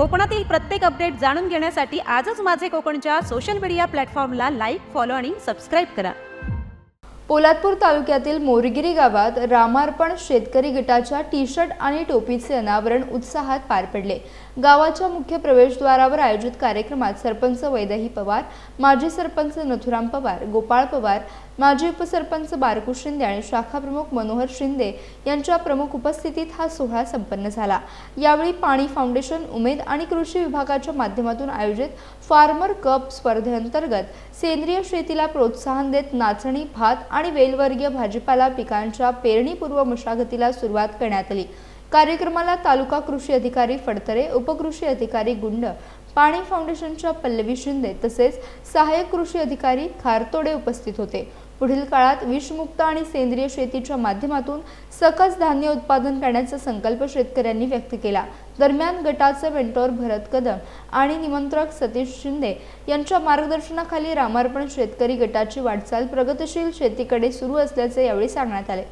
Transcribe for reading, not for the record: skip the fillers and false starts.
कोकणातील प्रत्येक अपडेट जाणून घेण्यासाठी आजच माझे कोकणच्या सोशल मीडिया प्लॅटफॉर्मला लाईक, फॉलो आणि सबस्क्राईब करा। पोलादपूर तालुक्यातील मोरगिरी गावात रामार्पण शेतकरी गटाच्या टी-शर्ट आणि टोपीचे अनावरण उत्साहात पार पडले। गावाच्या मुख्य प्रवेशद्वारावर आयोजित कार्यक्रमात सरपंच वैदेही पवार, माजी सरपंच नथुराम पवार, गोपाळ पवार, माजी उपसरपंच बारकू शिंदे आणि शाखा प्रमुख मनोहर शिंदे यांच्या प्रमुख उपस्थितीत हा सोहळा संपन्न झाला। यावेळी पाणी फाउंडेशन, उमेद आणि कृषी विभागाच्या माध्यमातून आयोजित फार्मर कप स्पर्धेअंतर्गत सेंद्रिय शेतीला प्रोत्साहन देत नाचणी, भात आणि वेलवर्गीय भाजीपाला पिकांच्या पेरणीपूर्व मशागतीला सुरुवात करण्यात आली। कार्यक्रमाला तालुका कृषी अधिकारी फडतरे, उपकृषी अधिकारी गुंड, पाणी फाउंडेशनच्या पल्लवी शिंदे तसेच सहाय्यक कृषी अधिकारी खारतोडे उपस्थित होते। पुढील काळात विषमुक्त आणि सेंद्रिय शेतीच्या माध्यमातून सकस धान्य उत्पादन करण्याचा संकल्प शेतकऱ्यांनी व्यक्त केला। दरम्यान गटाचे मेंटॉर भरत कदम आणि निमंत्रक सतीश शिंदे यांच्या मार्गदर्शनाखाली रामार्पण शेतकरी गटाची वाटचाल प्रगतिशील शेतीकडे सुरू असल्याचे यावेळी सांगण्यात आले।